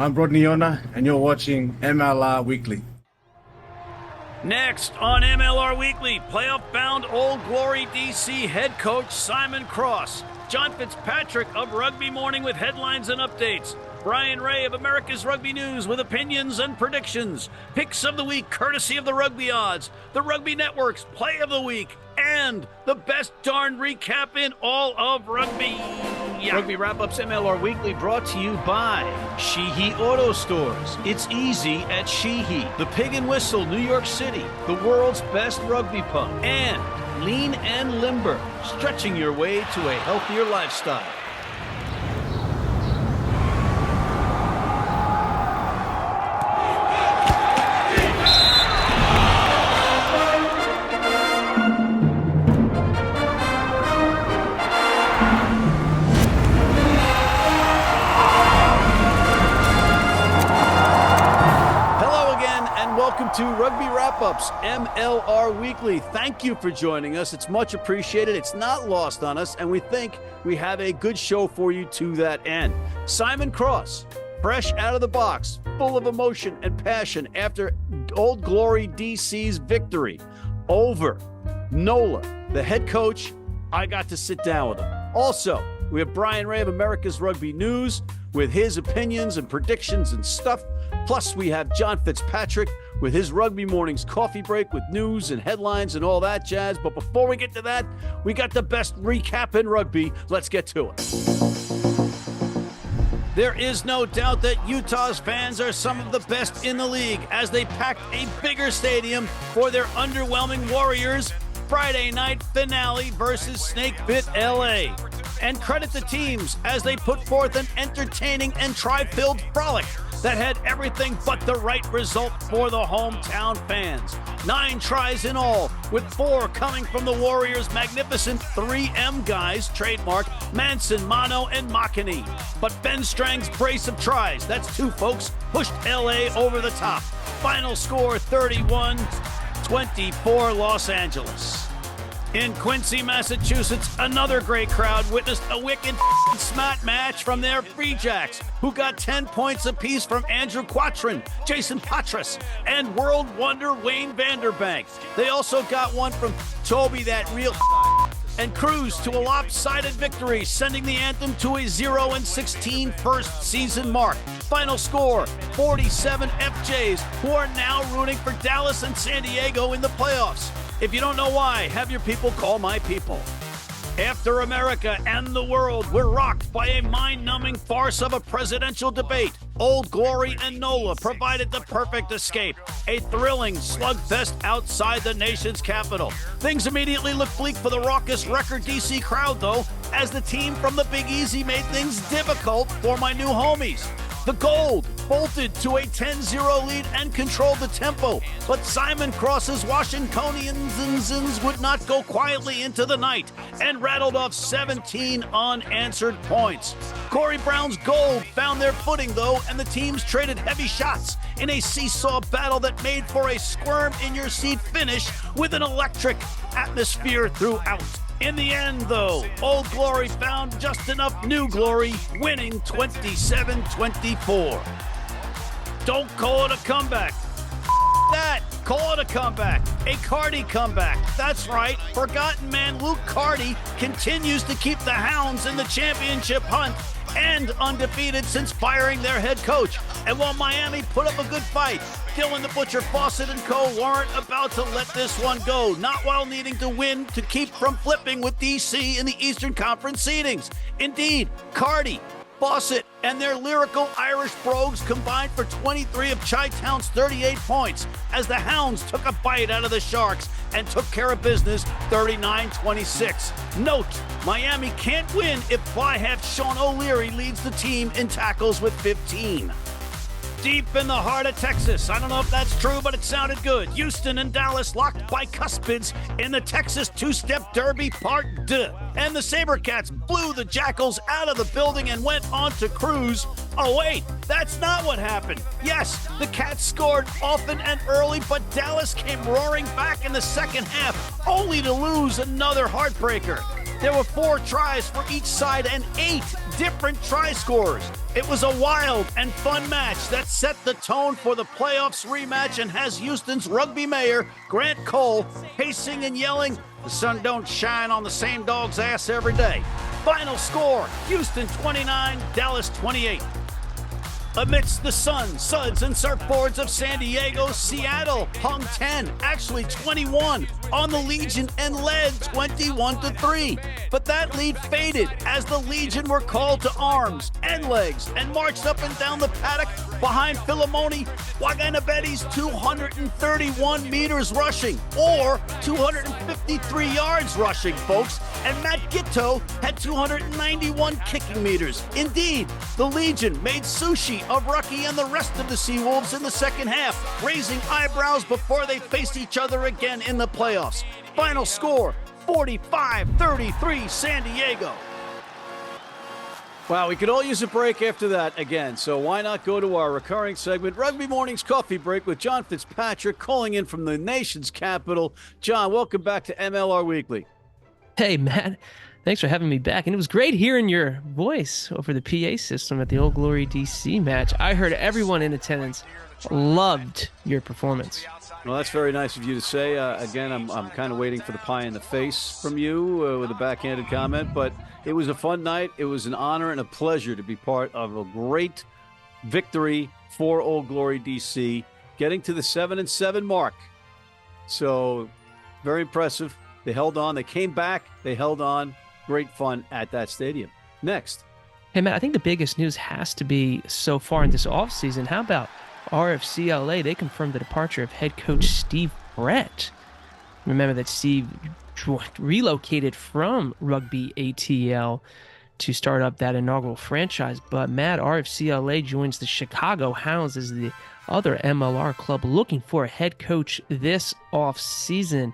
I'm Rodney Yona, and you're watching MLR Weekly. Next on MLR Weekly, playoff-bound Old Glory DC head coach Simon Cross, John Fitzpatrick of Rugby Morning with headlines and updates, Bryan Ray of America's Rugby News with opinions and predictions, picks of the week courtesy of the Rugby Odds, the Rugby Network's Play of the Week, and the best darn recap in all of rugby. Yeah. Rugby Wrap-Ups MLR Weekly brought to you by Sheehy Auto Stores. It's easy at Sheehy. The Pig and Whistle, New York City, the world's best rugby pub. And Lean and Limber, stretching your way to a healthier lifestyle. Welcome to Rugby Wrap-Ups, MLR Weekly. Thank you for joining us. It's much appreciated. It's not lost on us, and we think we have a good show for you to that end. Simon Cross, fresh out of the box, full of emotion and passion after Old Glory DC's victory over NOLA, the head coach. I got to sit down with him. Also, we have Bryan Ray of America's Rugby News with his opinions and predictions and stuff. Plus, we have John Fitzpatrick with his Rugby Mornings coffee break with news and headlines and all that jazz. But before we get to that, we got the best recap in rugby. Let's get to it. There is no doubt that Utah's fans are some of the best in the league as they packed a bigger stadium for their underwhelming Warriors Friday night finale versus Snakebit LA. And credit the teams as they put forth an entertaining and tri-filled frolic that had everything but the right result for the hometown fans. 9 tries in all, with 4 coming from the Warriors' magnificent 3M guys, trademark Manson, Mano, and Makini. But Ben Strang's brace of tries, that's 2 folks, pushed LA over the top. Final score 31-24 Los Angeles. In Quincy, Massachusetts, another great crowd witnessed a wicked smat match from their Free Jacks, who got 10 points apiece from Andrew Quatrin, Jason Patras, and World Wonder Wayne Vanderbank. They also got one from Toby, that real and cruised to a lopsided victory, sending the anthem to a 0-16 first season mark. Final score, 47 FJs, who are now rooting for Dallas and San Diego in the playoffs. If you don't know why, have your people call my people. After America and the world were rocked by a mind-numbing farce of a presidential debate, Old Glory and NOLA provided the perfect escape, a thrilling slugfest outside the nation's capital. Things immediately looked bleak for the raucous record DC crowd, though, as the team from the Big Easy made things difficult for my new homies. The Gold bolted to a 10-0 lead and controlled the tempo, but Simon Cross's Washingtonians would not go quietly into the night and rattled off 17 unanswered points. Corey Brown's Gold found their footing, though, and the teams traded heavy shots in a seesaw battle that made for a squirm-in-your-seat finish with an electric atmosphere throughout. In the end, though, Old Glory found just enough new glory, winning 27-24. Don't call it a comeback. That. Call it a comeback. A Cardi comeback. That's right. Forgotten man Luke Cardi continues to keep the Hounds in the championship hunt and undefeated since firing their head coach. And while Miami put up a good fight, Dylan the Butcher Fawcett and co. weren't about to let this one go, not while needing to win to keep from flipping with DC in the Eastern Conference seedings. Indeed, Cardi, Fawcett, and their lyrical Irish brogues combined for 23 of Chi-Town's 38 points as the Hounds took a bite out of the Sharks and took care of business 39-26. Note, Miami can't win if fly-half Sean O'Leary leads the team in tackles with 15. Deep in the heart of Texas. I don't know if that's true, but it sounded good. Houston and Dallas locked bicuspids in the Texas two-step derby part 2. And the Sabercats blew the Jackals out of the building and went on to cruise. Oh, wait, that's not what happened. Yes, the Cats scored often and early, but Dallas came roaring back in the second half, only to lose another heartbreaker. There were 4 tries for each side and 8 different try scorers. It was a wild and fun match that set the tone for the playoffs rematch and has Houston's rugby mayor, Grant Cole, pacing and yelling, "The sun don't shine on the same dog's ass every day." Final score, Houston 29, Dallas 28. Amidst the sun, suds, and surfboards of San Diego, Seattle hung 10, actually 21, on the Legion and led 21-3. But that lead faded as the Legion were called to arms and legs and marched up and down the paddock behind Philemoni Waganabetti's 231 meters rushing, or 253 yards rushing, folks. And Matt Gitto had 291 kicking meters. Indeed, the Legion made sushi of Rucky and the rest of the Seawolves in the second half, raising eyebrows before they faced each other again in the playoffs. Final score, 45-33 San Diego. Wow, we could all use a break after that again, so why not go to our recurring segment, Rugby Morning's Coffee Break with John Fitzpatrick, calling in from the nation's capital. John, welcome back to MLR Weekly. Hey, Matt. Thanks for having me back. And it was great hearing your voice over the PA system at the Old Glory DC match. I heard everyone in attendance loved your performance. Well, that's very nice of you to say. Again, I'm kind of waiting for the pie in the face from you with a backhanded comment, but it was a fun night. It was an honor and a pleasure to be part of a great victory for Old Glory DC, getting to the 7-7 mark. So very impressive. They held on. They came back. They held on. Great fun at that stadium. Next. Hey, Matt, I think the biggest news has to be so far in this offseason. How about RFCLA? They confirmed the departure of head coach Steve Brett. Remember that Steve relocated from Rugby ATL to start up that inaugural franchise. But Matt, RFCLA joins the Chicago Hounds as the other MLR club looking for a head coach this offseason.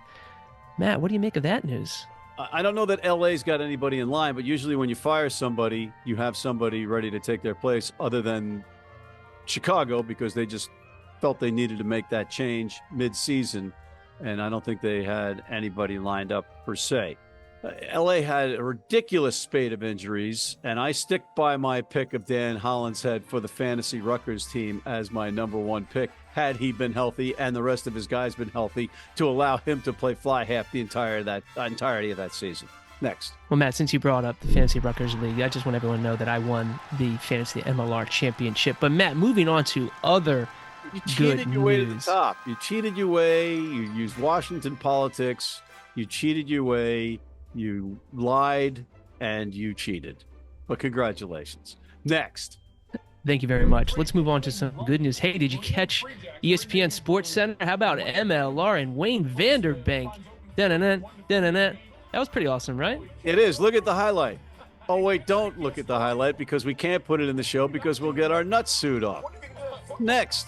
Matt, what do you make of that news? I don't know that LA's got anybody in line, but usually when you fire somebody, you have somebody ready to take their place other than Chicago, because they just felt they needed to make that change mid-season, and I don't think they had anybody lined up per se. LA had a ridiculous spate of injuries, and I stick by my pick of Dan Hollinshead for the Fantasy Rutgers team as my number one pick, had he been healthy and the rest of his guys been healthy, to allow him to play fly half the entirety of that season. Next. Well, Matt, since you brought up the Fantasy Rutgers League, I just want everyone to know that I won the Fantasy MLR Championship. But, Matt, moving on to other You cheated your way to the news. top. You cheated your way. You used Washington politics. You cheated your way. You lied, and you cheated. But congratulations. Next. Thank you very much. Let's move on to some good news. Hey, did you catch ESPN Sports Center? How about MLR and Wayne Vanderbank? That was pretty awesome, right? It is. Look at the highlight. Oh, wait, don't look at the highlight because we can't put it in the show because we'll get our nuts sued off. Next.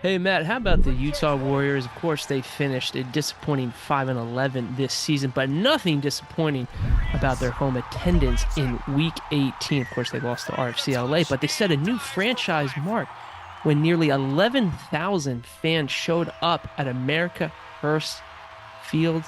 Hey, Matt, how about the Utah Warriors? Of course, they finished a disappointing 5-11 this season, but nothing disappointing about their home attendance in Week 18. Of course, they lost to RFCLA, but they set a new franchise mark when nearly 11,000 fans showed up at America Hearst Field.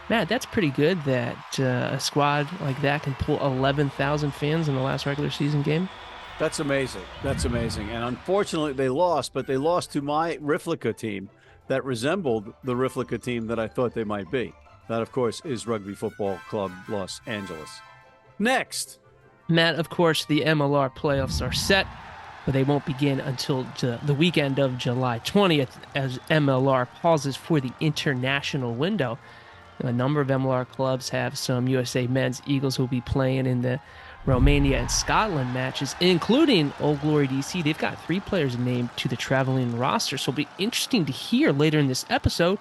Matt, that's pretty good that a squad like that can pull 11,000 fans in the last regular season game. That's amazing. That's amazing. And unfortunately, they lost, but they lost to my Riflica team that resembled the Riflica team that I thought they might be. That, of course, is Rugby Football Club Los Angeles. Next. Matt, of course, the MLR playoffs are set, but they won't begin until the weekend of July 20th as MLR pauses for the international window. A number of MLR clubs have some USA men's Eagles who will be playing in the Romania and Scotland matches, including Old Glory DC. They've got 3 players named to the traveling roster, so it'll be interesting to hear later in this episode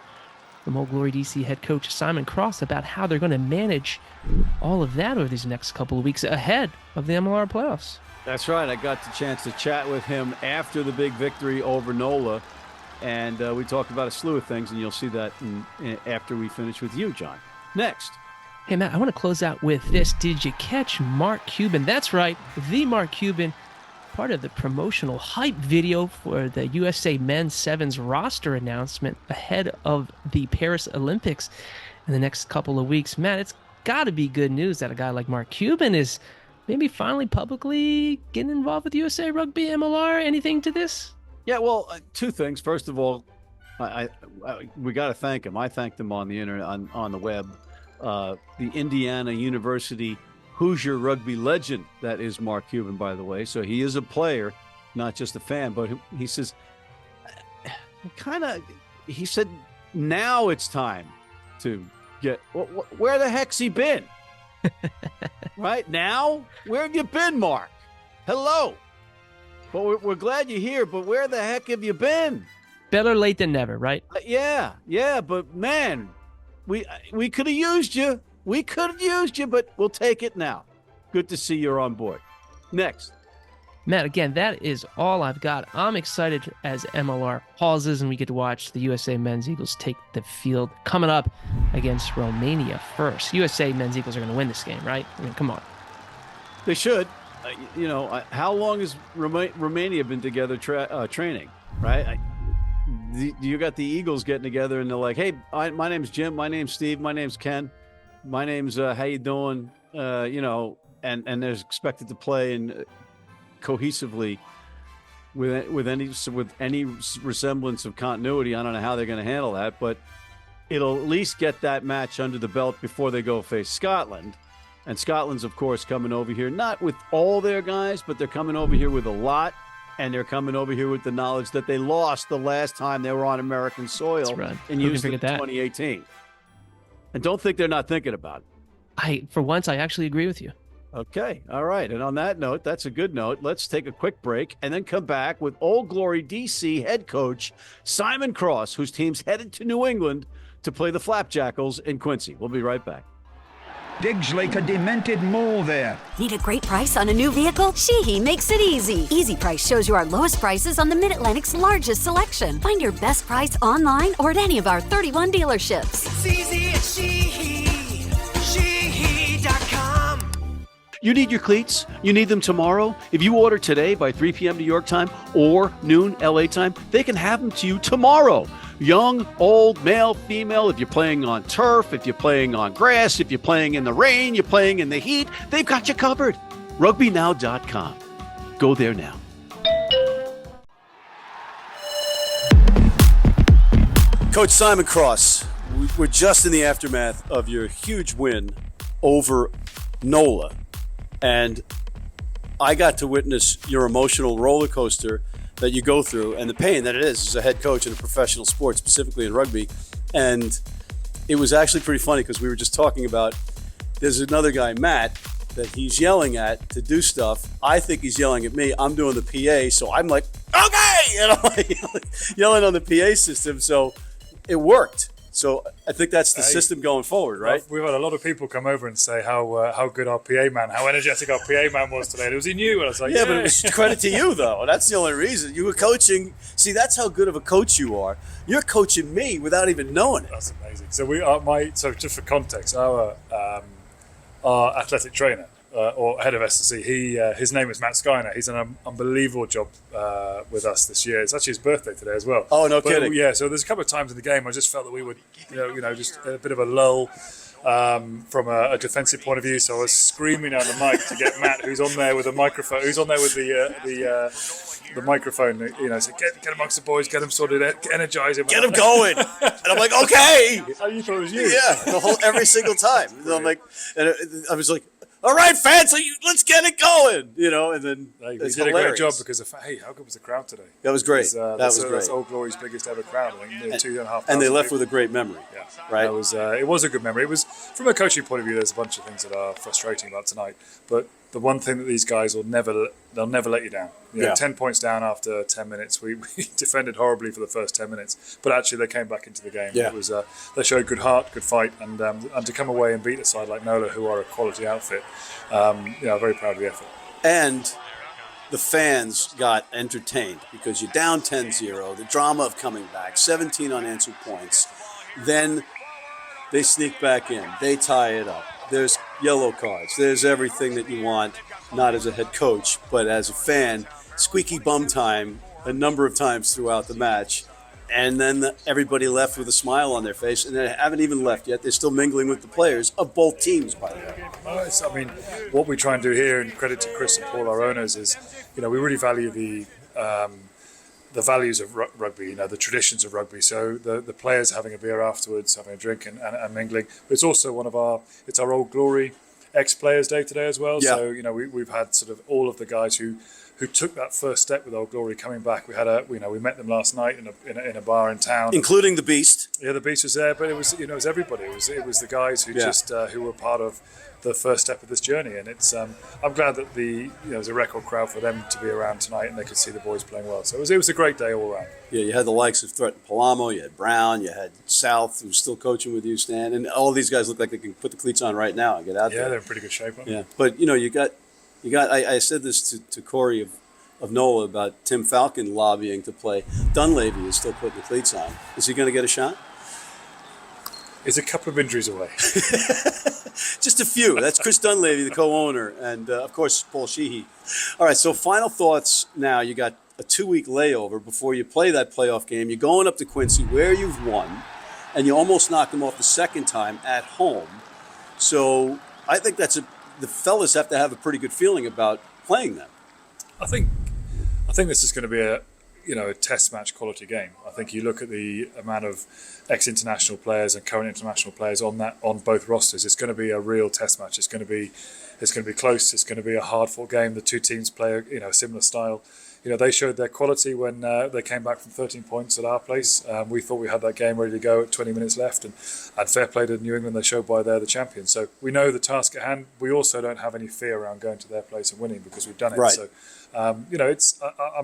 from Old Glory DC head coach Simon Cross about how they're going to manage all of that over these next couple of weeks ahead of the MLR playoffs. That's right. I got the chance to chat with him after the big victory over NOLA, and we talked about a slew of things, and you'll see that after we finish with you, John. Next. Hey, Matt, I want to close out with this. Did you catch Mark Cuban? That's right, the Mark Cuban, part of the promotional hype video for the USA Men's Sevens roster announcement ahead of the Paris Olympics in the next couple of weeks. Matt, it's got to be good news that a guy like Mark Cuban is maybe finally publicly getting involved with USA Rugby, MLR? Anything to this? Yeah, well, two things. First of all, we got to thank him. I thanked him on the internet, on the web. The Indiana University Hoosier rugby legend, that is Mark Cuban, by the way. So he is a player, not just a fan. But he says, he said, now it's time to get. Where the heck's he been? Right now, where have you been, Mark? Hello. But we're glad you're here. But where the heck have you been? Better late than never, right? Yeah. But man, we could have used you. We could have used you, but we'll take it now. Good to see you're on board. Next. Matt, again, that is all I've got. I'm excited as MLR pauses and we get to watch the USA Men's Eagles take the field coming up against Romania first. USA Men's Eagles are going to win this game, right? I mean, come on. They should. How long has Romania been together training, right? You got the Eagles getting together and they're like, hey, my name's Jim, my name's Steve, my name's Ken, my name's how you doing? And they're expected to play and cohesively with any resemblance of continuity. I don't know how they're going to handle that, but it'll at least get that match under the belt before they go face Scotland. And Scotland's, of course, coming over here, not with all their guys, but they're coming over here with a lot. And they're coming over here with the knowledge that they lost the last time they were on American soil in 2018. And don't think they're not thinking about it. For once, I actually agree with you. Okay. All right. And on that note, that's a good note. Let's take a quick break and then come back with Old Glory DC head coach Simon Cross, whose team's headed to New England to play the Flapjackals in Quincy. We'll be right back. Digs like a demented mole there. Need a great price on a new vehicle? Sheehy makes it easy. Easy Price shows you our lowest prices on the Mid-Atlantic's largest selection. Find your best price online or at any of our 31 dealerships. It's easy at Sheehy. Sheehy.com. You need your cleats? You need them tomorrow? If you order today by 3 p.m. New York time or noon LA time, they can have them to you tomorrow. Young, old, male, female, if you're playing on turf, if you're playing on grass, if you're playing in the rain, you're playing in the heat, they've got you covered. RugbyNow.com. Go there now. Coach Simon Cross, we're just in the aftermath of your huge win over NOLA. And I got to witness your emotional roller coaster that you go through and the pain that it is as a head coach in a professional sport, specifically in rugby. And it was actually pretty funny because we were just talking about, there's another guy, Matt, that he's yelling at to do stuff. I think he's yelling at me. I'm doing the PA, so I'm like, okay! And I'm like yelling on the PA system. So it worked. So I think that's the system going forward, right? We've had a lot of people come over and say how good our PA man, how energetic our PA man was today. And it was he knew, and I was like, yeah, but it was credit to you though. That's the only reason you were coaching. See, that's how good of a coach you are. You're coaching me without even knowing it. That's amazing. So we are so just for context, our athletic trainer or head of S&C, his name is Matt Skyner. He's done an unbelievable job with us this year. It's actually his birthday today as well. Oh, no kidding. Yeah, so there's a couple of times in the game I just felt that we would, just a bit of a lull from a defensive point of view. So I was screaming down the mic to get Matt, who's on there with a microphone, who's on there with the microphone, so get amongst the boys, get them sorted out, energize him. Get them going. And I'm like, okay. Oh, you thought it was you? Yeah, every single time. And I'm like, and I was like, all right, fans, let's get it going, and then he did a great job because how good was the crowd today? That was great. That was great. That's Old Glory's biggest ever crowd. I think 2,500. And they left with a great memory. Yeah, right. It was a good memory. It was, from a coaching point of view, there's a bunch of things that are frustrating about tonight, but the one thing that these guys they'll never let you down. 10 points down after 10 minutes. We defended horribly for the first 10 minutes, but actually they came back into the game. Yeah. It was they showed good heart, good fight, and to come away and beat a side like NOLA, who are a quality outfit. Very proud of the effort. And the fans got entertained because you're down 10-0, the drama of coming back, 17 unanswered points. Then they sneak back in, they tie it up. There's yellow cards. There's everything that you want, not as a head coach, but as a fan. Squeaky bum time a number of times throughout the match. And then everybody left with a smile on their face, and they haven't even left yet. They're still mingling with the players of both teams, by the way. I mean, what we try and do here, and credit to Chris and Paul, our owners, is, we really value the values of rugby, the traditions of rugby. So the players having a beer afterwards, having a drink and mingling. But it's also it's our Old Glory ex-players day today as well. Yeah. So, we've had sort of all of the guys who took that first step with Old Glory coming back. We had we met them last night in a bar in town, including the Beast. Yeah, the Beast was there, but it was it was everybody. It was the guys who who were part of the first step of this journey, and it's I'm glad that it was a record crowd for them to be around tonight, and they could see the boys playing well. So it was a great day all around. Yeah, you had the likes of Threat and Palamo, you had Brown, you had South, who's still coaching with you, Stan, and all these guys look like they can put the cleats on right now and get out there. Yeah, they're in pretty good shape. Yeah, but you got. I said this to Corey of NOLA about Tim Falcon lobbying to play. Dunleavy is still putting the cleats on. Is he going to get a shot? He's a couple of injuries away. Just a few. That's Chris Dunleavy, the co-owner, and of course Paul Sheehy. All right, so final thoughts now. You got a 2-week layover before you play that playoff game. You're going up to Quincy where you've won, and you almost knocked them off the second time at home. So I think the fellas have to have a pretty good feeling about playing them. I think this is going to be a test match quality game. I think you look at the amount of ex-international players and current international players on both rosters. It's going to be a real test match. It's going to be close. It's going to be a hard-fought game. The two teams play a similar style. They showed their quality when they came back from 13 points at our place. We thought we had that game ready to go at 20 minutes left, and fair play to New England. They showed why they're the champions. So we know the task at hand. We also don't have any fear around going to their place and winning because we've done it. Right. So I'm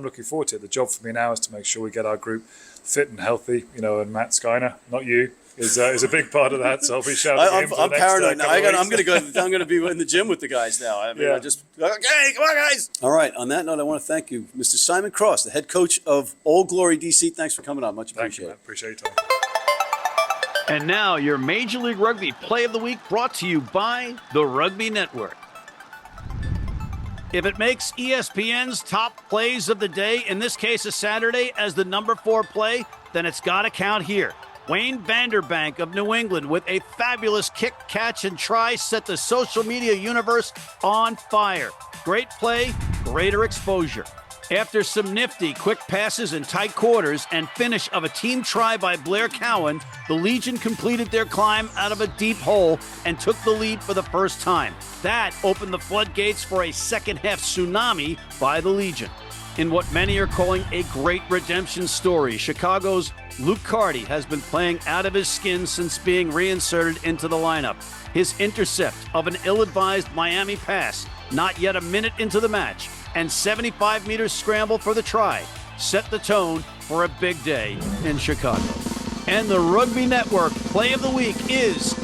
looking forward to it. The job for me now is to make sure we get our group fit and healthy. And Matt Skyner, not you, is a big part of that. So I'll be shouting him for the next paranoid now. I'm going to go. weeks. I'm going to be in the gym with the guys now. I mean, okay, come on, guys. All right. On that note, I want to thank you, Mr. Simon Cross, the head coach of Old Glory DC. Thanks for coming on. Much appreciated. Thank you, Matt. Appreciate your time. And now your Major League Rugby Play of the Week brought to you by the Rugby Network. If it makes ESPN's top plays of the day, in this case a Saturday, as the number 4 play, then it's got to count here. Wayne Vanderbank of New England with a fabulous kick, catch, and try set the social media universe on fire. Great play, greater exposure. After some nifty quick passes in tight quarters and finish of a team try by Blair Cowan, the Legion completed their climb out of a deep hole and took the lead for the first time. That opened the floodgates for a second-half tsunami by the Legion. In what many are calling a great redemption story, Chicago's Luke Carty has been playing out of his skin since being reinserted into the lineup. His intercept of an ill-advised Miami pass, not yet a minute into the match, and 75-meter scramble for the try set the tone for a big day in Chicago. And the Rugby Network Play of the Week is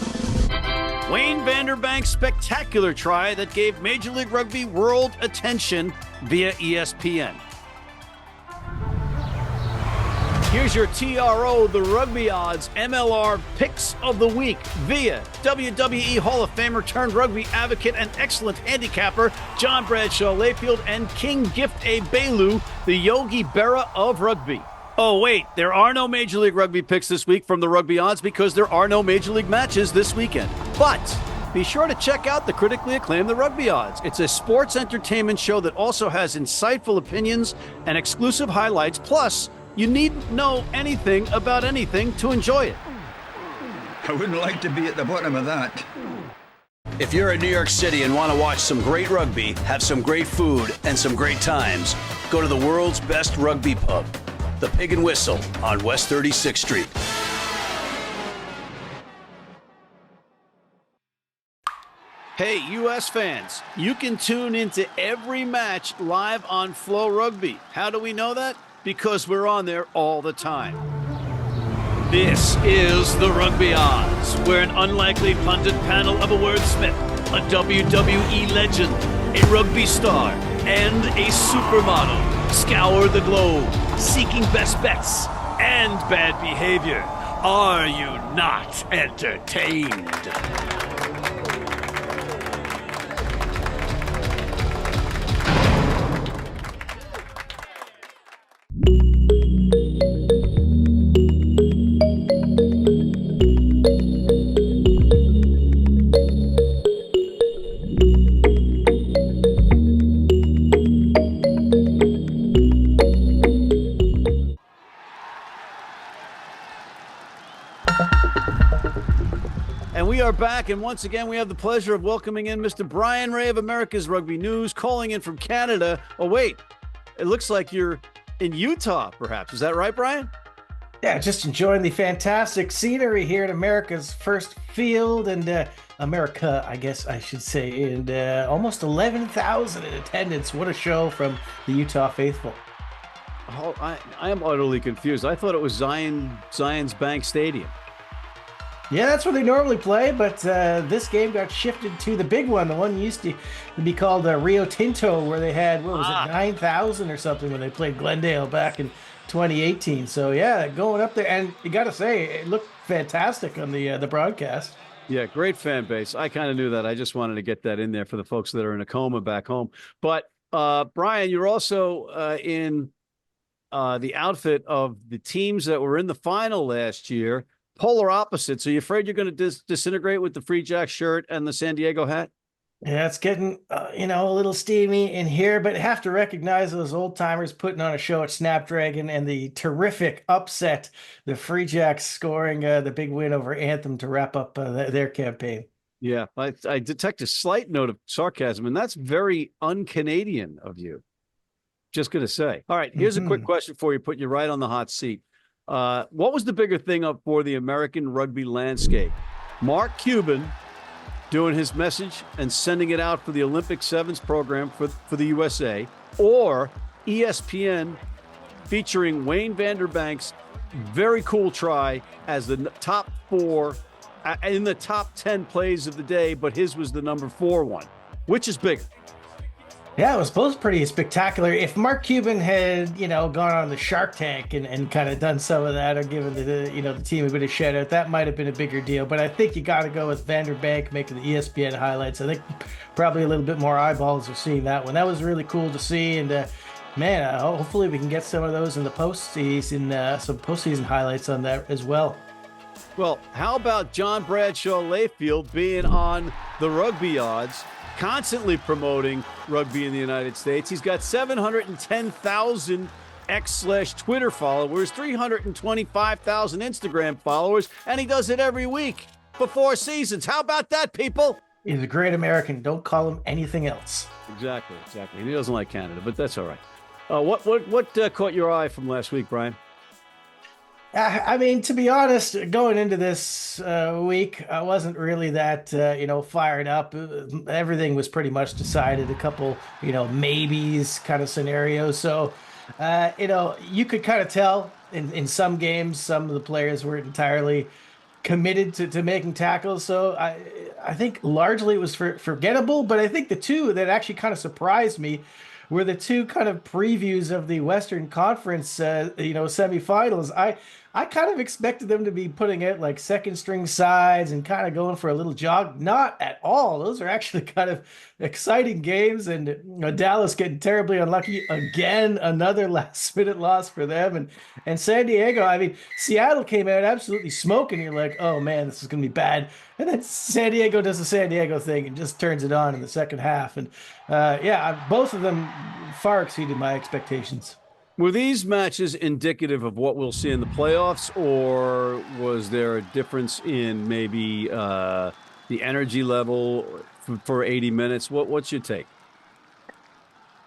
Wayne Vanderbank's spectacular try that gave Major League Rugby world attention via ESPN. Here's your TRO, the Rugby Odds MLR Picks of the Week via WWE Hall of Famer turned rugby advocate and excellent handicapper John Bradshaw Layfield and King Gift A. Bailu, the Yogi Berra of rugby. Oh wait, there are no Major League Rugby picks this week from the Rugby Odds because there are no Major League matches this weekend. But be sure to check out the critically acclaimed The Rugby Odds. It's a sports entertainment show that also has insightful opinions and exclusive highlights. Plus, you needn't know anything about anything to enjoy it. I wouldn't like to be at the bottom of that. If you're in New York City and want to watch some great rugby, have some great food, and some great times, go to the world's best rugby pub, the Pig and Whistle on West 36th Street. Hey, U.S. fans, you can tune into every match live on Flow Rugby. How do we know that? Because we're on there all the time. This is the Rugby Odds, where an unlikely pundit panel of a wordsmith, a WWE legend, a rugby star, and a supermodel scour the globe, seeking best bets and bad behavior. Are you not entertained? We are back, and once again, we have the pleasure of welcoming in Mr. Bryan Ray of America's Rugby News, calling in from Canada. Oh, wait, it looks like you're in Utah, perhaps. Is that right, Bryan? Yeah, just enjoying the fantastic scenery here at America's first field, and America, I guess I should say, and almost 11,000 in attendance. What a show from the Utah faithful. Oh, I am utterly confused. I thought it was Zions Bank Stadium. Yeah, that's where they normally play, but this game got shifted to the big one. The one used to be called Rio Tinto, where they had, what was it, 9,000 or something when they played Glendale back in 2018. So, yeah, going up there. And you got to say, it looked fantastic on the broadcast. Yeah, great fan base. I kind of knew that. I just wanted to get that in there for the folks that are in a coma back home. But, Bryan, you're also in the outfit of the teams that were in the final last year. Polar opposites. Are you afraid you're going to disintegrate with the Free Jack shirt and the San Diego hat? Yeah, it's getting, a little steamy in here, but have to recognize those old timers putting on a show at Snapdragon and the terrific upset, the Free Jacks scoring the big win over Anthem to wrap up their campaign. Yeah, I detect a slight note of sarcasm, and that's very un-Canadian of you. Just going to say. All right, here's a quick question for you, putting you right on the hot seat. What was the bigger thing up for the American rugby landscape? Mark Cuban doing his message and sending it out for the Olympic Sevens program for the USA, or ESPN featuring Wayne Vanderbank's very cool try as the top 4 in the top 10 plays of the day, but his was the number 4 one. Which is bigger? Yeah, it was both pretty spectacular. If Mark Cuban had, gone on the Shark Tank and kind of done some of that, or given the team a bit of shout out, that might have been a bigger deal. But I think you got to go with Vanderbank making the ESPN highlights. I think probably a little bit more eyeballs are seeing that one. That was really cool to see. And hopefully we can get some of those in the postseason, some postseason highlights on that as well. Well, how about John Bradshaw Layfield being on the Rugby Odds, constantly promoting rugby in the United States? He's got 710,000 X/Twitter followers, 325,000 Instagram followers, and he does it every week for 4 seasons. How about that, people? He's a great American. Don't call him anything else. Exactly. And he doesn't like Canada, but that's all right. What caught your eye from last week, Bryan? I mean, to be honest, going into this week, I wasn't really that, fired up. Everything was pretty much decided. A couple, maybes kind of scenarios. So, you could kind of tell in some games, some of the players weren't entirely committed to making tackles. So I think largely it was forgettable. But I think the two that actually kind of surprised me were the two kind of previews of the Western Conference, semifinals. I kind of expected them to be putting out like second string sides and kind of going for a little jog. Not at all. Those are actually kind of exciting games. And Dallas getting terribly unlucky again. Another last minute loss for them. And San Diego, I mean, Seattle came out absolutely smoking. You're like, oh man, this is going to be bad. And then San Diego does the San Diego thing and just turns it on in the second half. And both of them far exceeded my expectations. Were these matches indicative of what we'll see in the playoffs, or was there a difference in maybe the energy level for 80 minutes? What's your take?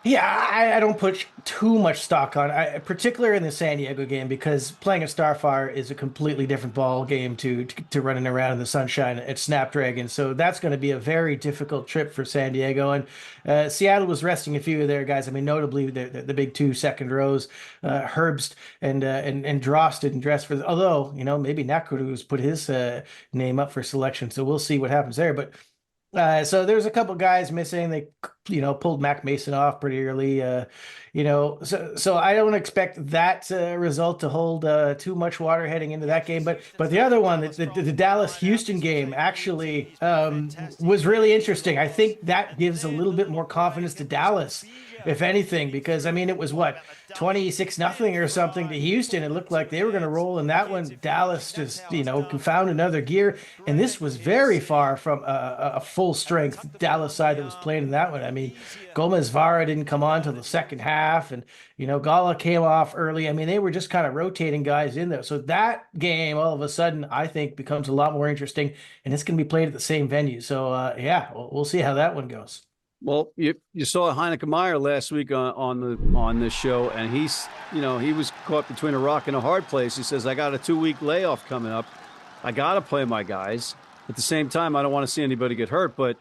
Yeah, I don't put too much stock on it, particularly in the San Diego game, because playing at Starfire is a completely different ball game to running around in the sunshine at Snapdragon. So that's going to be a very difficult trip for San Diego. And Seattle was resting a few of their guys. I mean, notably the big 2 second rows, Herbst and Drost didn't dress for. Although maybe Nakru's put his name up for selection, so we'll see what happens there. But. So there's a couple guys missing. They, pulled Mac Mason off pretty early. So I don't expect that result to hold too much water heading into that game. But the other one, the Dallas Houston game, actually was really interesting. I think that gives a little bit more confidence to Dallas if anything, because I mean, it was what, 26-0 or something to Houston. It looked like they were going to roll in that one. Dallas just, found another gear. And this was very far from a full strength Dallas side that was playing in that one. I mean, Gomez Vara didn't come on till the second half, and Gala came off early. I mean, they were just kind of rotating guys in there. So that game, all of a sudden, I think becomes a lot more interesting, and it's going to be played at the same venue. So we'll see how that one goes. Well, you saw Heineken Meyer last week on this show, and he was caught between a rock and a hard place. He says, I got a 2-week layoff coming up. I got to play my guys. At the same time, I don't want to see anybody get hurt, but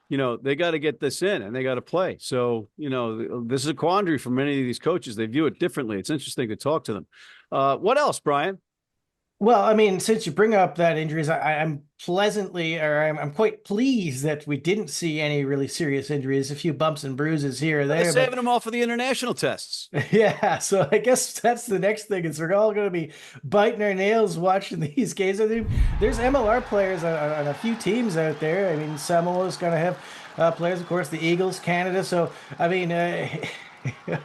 they got to get this in and they got to play. So, this is a quandary for many of these coaches. They view it differently. It's interesting to talk to them. What else, Brian? Well, I mean, since you bring up that injuries, I'm quite pleased that we didn't see any really serious injuries, a few bumps and bruises here or there. They're saving them all for the international tests. Yeah, so I guess that's the next thing is we're all going to be biting our nails watching these games. I think there's MLR players on a few teams out there. I mean, Samoa's going to have players, of course, the Eagles, Canada. So, I mean,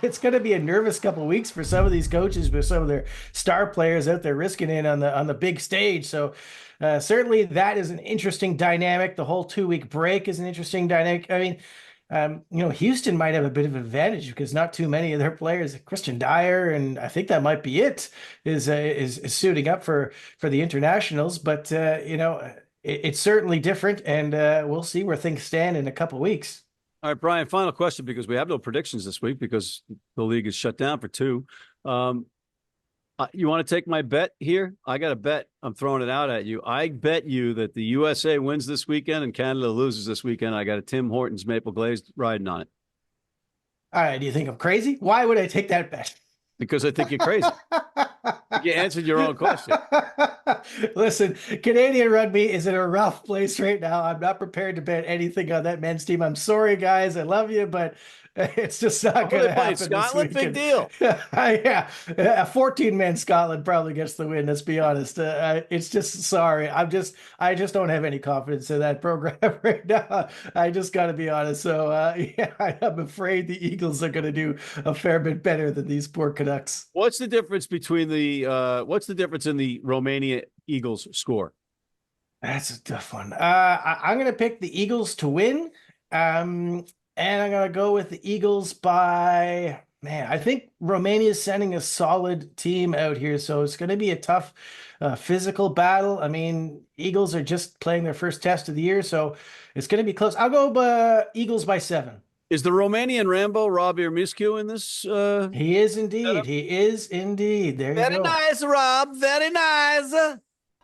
it's going to be a nervous couple of weeks for some of these coaches, with some of their star players out there risking it on the big stage. So certainly that is an interesting dynamic. The whole 2-week break is an interesting dynamic. I mean, Houston might have a bit of an advantage because not too many of their players, Christian Dyer, and I think that might be it, is suiting up for the internationals. But it's certainly different, and we'll see where things stand in a couple of weeks. All right, Brian, final question, because we have no predictions this week because the league is shut down for 2. You want to take my bet here? I got a bet. I'm throwing it out at you. I bet you that the USA wins this weekend and Canada loses this weekend. I got a Tim Hortons Maple Glazed riding on it. All right. Do you think I'm crazy? Why would I take that bet? Because I think you're crazy. You answered your own question. Listen, Canadian rugby is in a rough place right now. I'm not prepared to bet anything on that men's team. I'm sorry, guys. I love you, but it's just not going to happen. Scotland, big deal. Yeah, a 14-man Scotland probably gets the win. Let's be honest. It's just sorry. I just don't have any confidence in that program right now. I just got to be honest. So I'm afraid the Eagles are going to do a fair bit better than these poor Canucks. What's the difference between what's the difference in the Romania Eagles score? That's a tough one. I'm going to pick the Eagles to win. And I'm going to go with the Eagles by, I think Romania is sending a solid team out here. So it's going to be a tough physical battle. I mean, Eagles are just playing their first test of the year. So it's going to be close. I'll go Eagles by 7. Is the Romanian Rambo Robbie Ermiscu in this? He is indeed. Setup? He is indeed. There you go. Very nice, Rob. Very nice.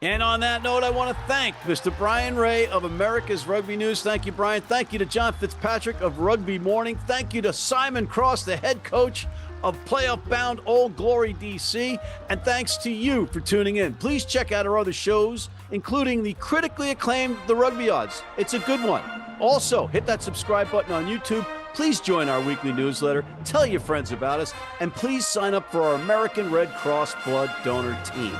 And on that note, I want to thank Mr. Bryan Ray of America's Rugby News. Thank you, Brian. Thank you to John Fitzpatrick of Rugby Morning. Thank you to Simon Cross, the head coach of playoff-bound Old Glory DC. And thanks to you for tuning in. Please check out our other shows, including the critically acclaimed The Rugby Odds. It's a good one. Also, hit that subscribe button on YouTube. Please join our weekly newsletter. Tell your friends about us. And please sign up for our American Red Cross blood donor team.